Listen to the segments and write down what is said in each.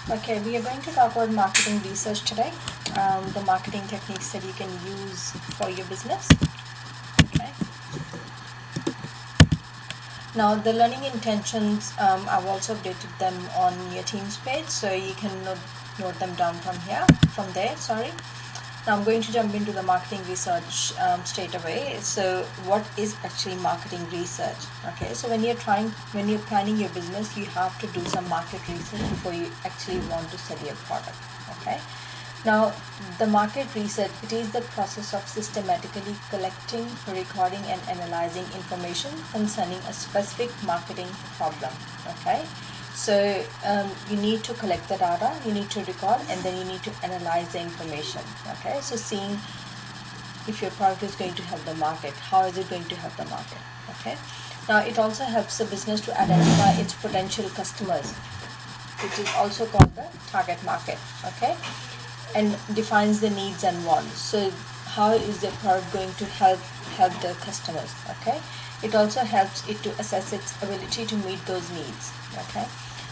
Okay, we are going to talk about marketing research today, the marketing techniques that you can use for your business. Okay. Now, the learning intentions, I've also updated them on your Teams page, so you can note them down from there. Sorry. Now I'm going to jump into the marketing research straight away. So what is actually marketing research? Okay, so when you're planning your business, you have to do some market research before you actually want to sell your product. Okay. Now, the market research, it is the process of systematically collecting, recording and analyzing information concerning a specific marketing problem. Okay. So you need to collect the data, you need to record, and then you need to analyze the information. Okay, so seeing if your product is going to help the market, how is it going to help the market? Okay, now it also helps the business to identify its potential customers, which is also called the target market. Okay, and defines the needs and wants. So how is the product going to help the customers? Okay, it also helps it to assess its ability to meet those needs. Okay,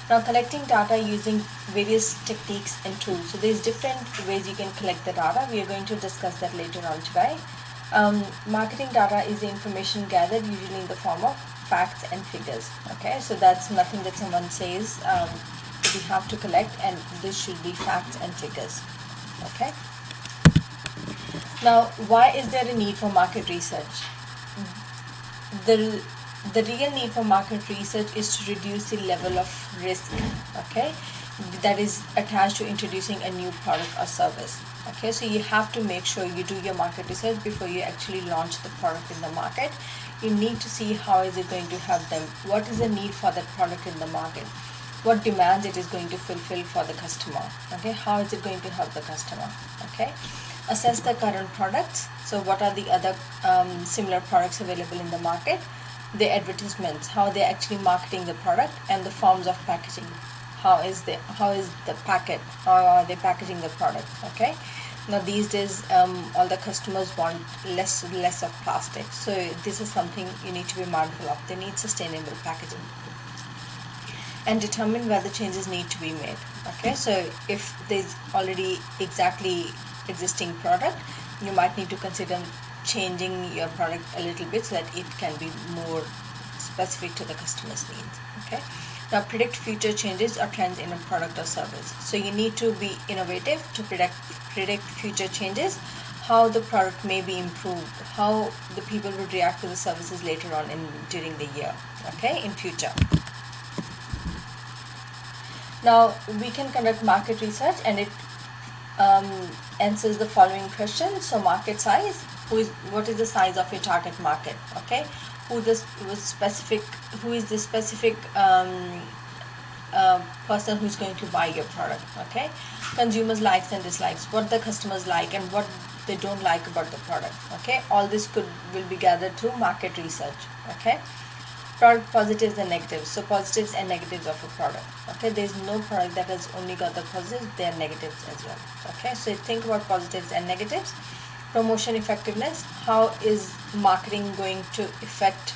now collecting data using various techniques and tools. So there's different ways you can collect the data. We are going to discuss that later on today. Marketing data is the information gathered usually in the form of facts and figures. Okay, so that's nothing that someone says. We have to collect, and this should be facts and figures. Okay, now why is there a need for market research? The real need for market research is to reduce the level of risk, okay, that is attached to introducing a new product or service. Okay, so you have to make sure you do your market research before you actually launch the product in the market. You need to see how is it going to help them, what is the need for that product in the market, what demands it is going to fulfill for the customer. Okay, how is it going to help the customer? Okay, assess the current products. So what are the other similar products available in the market, the advertisements, how they're actually marketing the product, and the forms of packaging. How is the packet, how are they packaging the product? Okay, now these days all the customers want less of plastic, so this is something you need to be mindful of. They need sustainable packaging, and determine whether changes need to be made. Okay, so if there's already exactly existing product, you might need to consider changing your product a little bit so that it can be more specific to the customer's needs. Okay, now predict future changes or trends in a product or service. So you need to be innovative to predict future changes, how the product may be improved, how the people would react to the services later on during the year. Okay, in future. Now we can conduct market research, and it answers the following question. So market size, what is the size of your target market? Okay, who is the specific person who's going to buy your product? Okay, consumers likes and dislikes, what the customers like and what they don't like about the product. Okay, all this will be gathered through market research. Okay, product positives and negatives. So positives and negatives of a product. Okay, there's no product that has only got the positives, there are negatives as well. Okay, so think about positives and negatives. Promotion effectiveness, how is marketing going to affect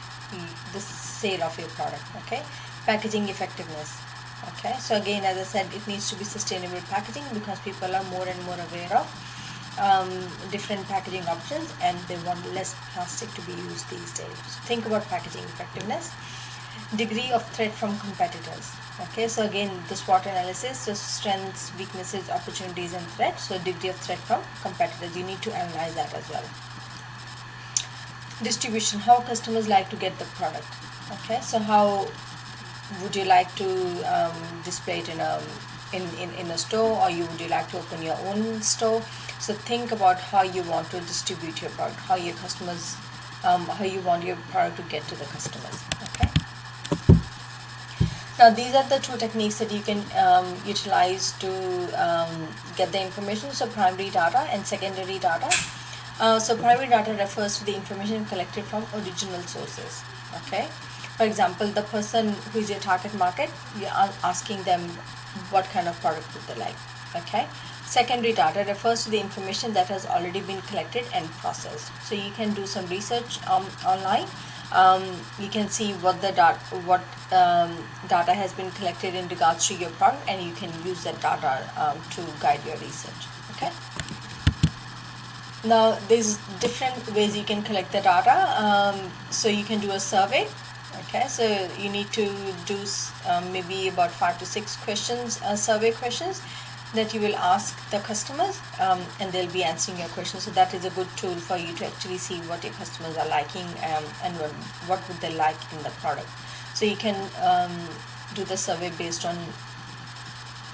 the sale of your product? Okay, packaging effectiveness. Okay, so again, as I said, it needs to be sustainable packaging because people are more and more aware of different packaging options, and they want less plastic to be used these days. So think about packaging effectiveness. Degree of threat from competitors. Okay, so again, the SWOT analysis, so strengths, weaknesses, opportunities and threats. So degree of threat from competitors, you need to analyze that as well. Distribution, how customers like to get the product. Okay, so how would you like to display it in a store, or would you like to open your own store? So think about how you want to distribute your product, how your customers, how you want your product to get to the customers. Okay. Now these are the two techniques that you can utilize to get the information. So primary data and secondary data. So primary data refers to the information collected from original sources. Okay. For example, the person who is your target market, you are asking them what kind of product would they like. Okay. Secondary data refers to the information that has already been collected and processed. So you can do some research online you can see what the data has been collected in regards to your product, and you can use that data to guide your research. Okay. Now there's different ways you can collect the data. So you can do a survey. Okay, so you need to do maybe about 5 to 6 questions, survey questions that you will ask the customers, and they'll be answering your questions. So that is a good tool for you to actually see what your customers are liking, and what would they like in the product. So you can do the survey based on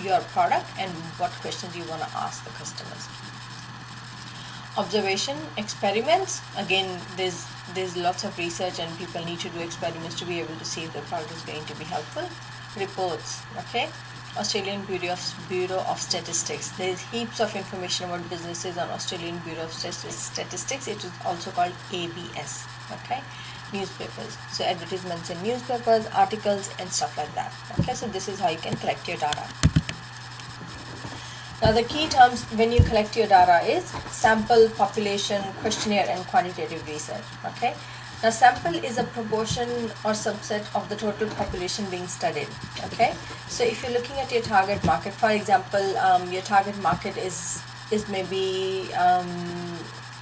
your product and what questions you want to ask the customers. Observation experiments. Again, there's lots of research, and people need to do experiments to be able to see if the product is going to be helpful. Reports. Okay, Australian Bureau of Statistics. There's heaps of information about businesses on Australian Bureau of Statistics. It is also called ABS. Okay, newspapers. So advertisements in newspapers, articles, and stuff like that. Okay, so this is how you can collect your data. Now the key terms when you collect your data is sample, population, questionnaire, and quantitative research. Okay. Now sample is a proportion or subset of the total population being studied. Okay. So if you're looking at your target market, for example, your target market is maybe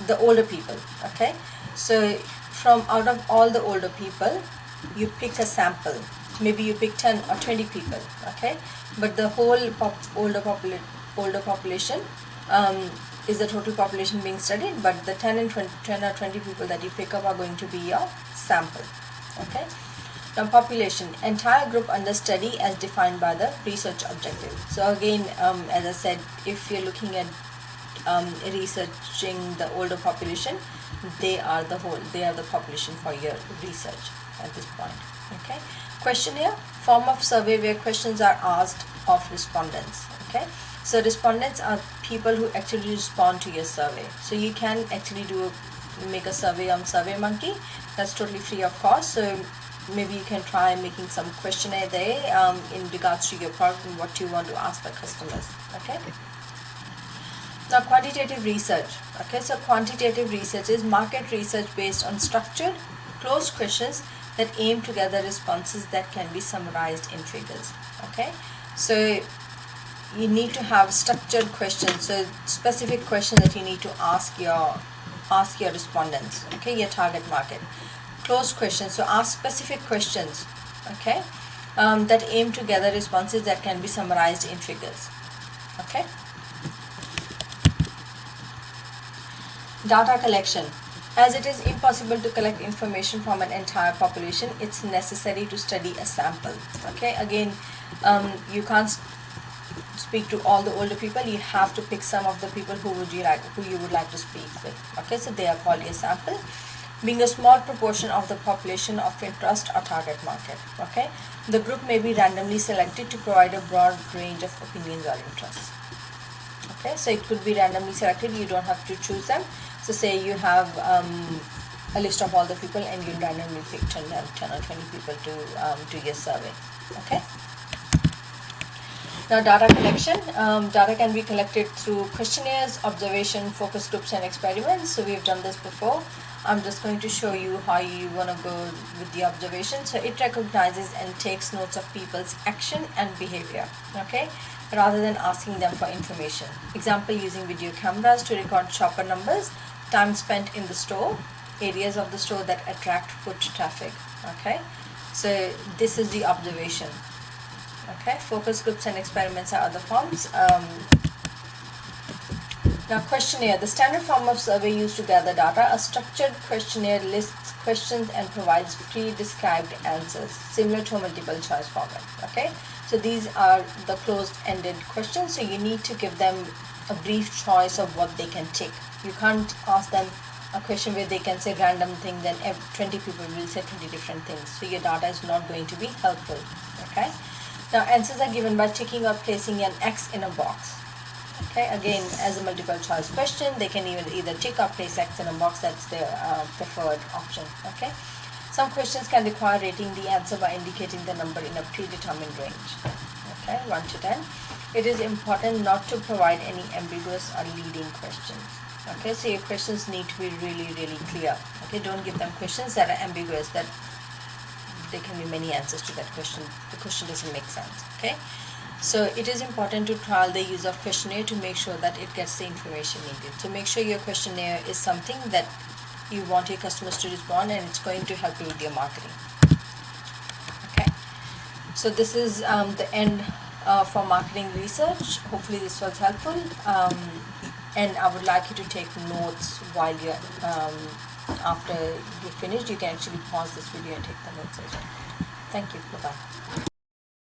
the older people. Okay. So from out of all the older people, you pick a sample. Maybe you pick 10 or 20 people. Okay. But the whole older population is the total population being studied, but the 10 or 20 people that you pick up are going to be your sample. Okay. Now population, entire group under study as defined by the research objective. So again, as I said, if you're looking at researching the older population, they are the population for your research at this point. Okay. Questionnaire, form of survey where questions are asked of respondents. Okay. So respondents are people who actually respond to your survey. So you can actually make a survey on SurveyMonkey. That's totally free of cost. So maybe you can try making some questionnaire there in regards to your product and what you want to ask the customers. Okay. Now quantitative research. Okay, so quantitative research is market research based on structured, closed questions that aim to gather responses that can be summarized in figures. Okay, so you need to have structured questions, so specific questions that you need to ask your respondents. Okay, your target market. Closed questions, so ask specific questions. Okay, that aim to gather responses that can be summarized in figures. Okay. Data collection. As it is impossible to collect information from an entire population, it's necessary to study a sample. Okay, again, you can't speak to all the older people. You have to pick some of the people who you would like to speak with. Okay, so they are called a sample, being a small proportion of the population of interest or target market. Okay, the group may be randomly selected to provide a broad range of opinions or interests. Okay, so it could be randomly selected. You don't have to choose them. So say you have a list of all the people, and you randomly pick 10 or 20 people to do your survey. Okay. Now data collection. Data can be collected through questionnaires, observation, focus groups, and experiments. So we've done this before. I'm just going to show you how you want to go with the observation. So it recognizes and takes notes of people's action and behavior. Okay, rather than asking them for information. Example, using video cameras to record shopper numbers, time spent in the store, areas of the store that attract foot traffic. Okay, so this is the observation. Okay, focus groups and experiments are other forms. Now questionnaire, the standard form of survey used to gather data. A structured questionnaire lists questions and provides pre-described answers, similar to a multiple choice format. Okay, so these are the closed-ended questions, so you need to give them a brief choice of what they can tick. You can't ask them a question where they can say random thing, then 20 people will say 20 different things. So your data is not going to be helpful. Okay. Now answers are given by ticking or placing an X in a box. Okay, again, as a multiple choice question, they can either tick or place X in a box. That's their preferred option. Okay, some questions can require rating the answer by indicating the number in a predetermined range. Okay, 1 to 10. It is important not to provide any ambiguous or leading questions. Okay, so your questions need to be really clear. Okay, don't give them questions that are ambiguous, that there can be many answers to that question. The question doesn't make sense. Okay, so it is important to trial the use of questionnaire to make sure that it gets the information needed. So make sure your questionnaire is something that you want your customers to respond, and it's going to help you with your marketing. Okay, so this is the end for marketing research. Hopefully this was helpful, and I would like you to take notes while you're after you finished. You can actually pause this video and take the notes as well. Thank you. Bye bye.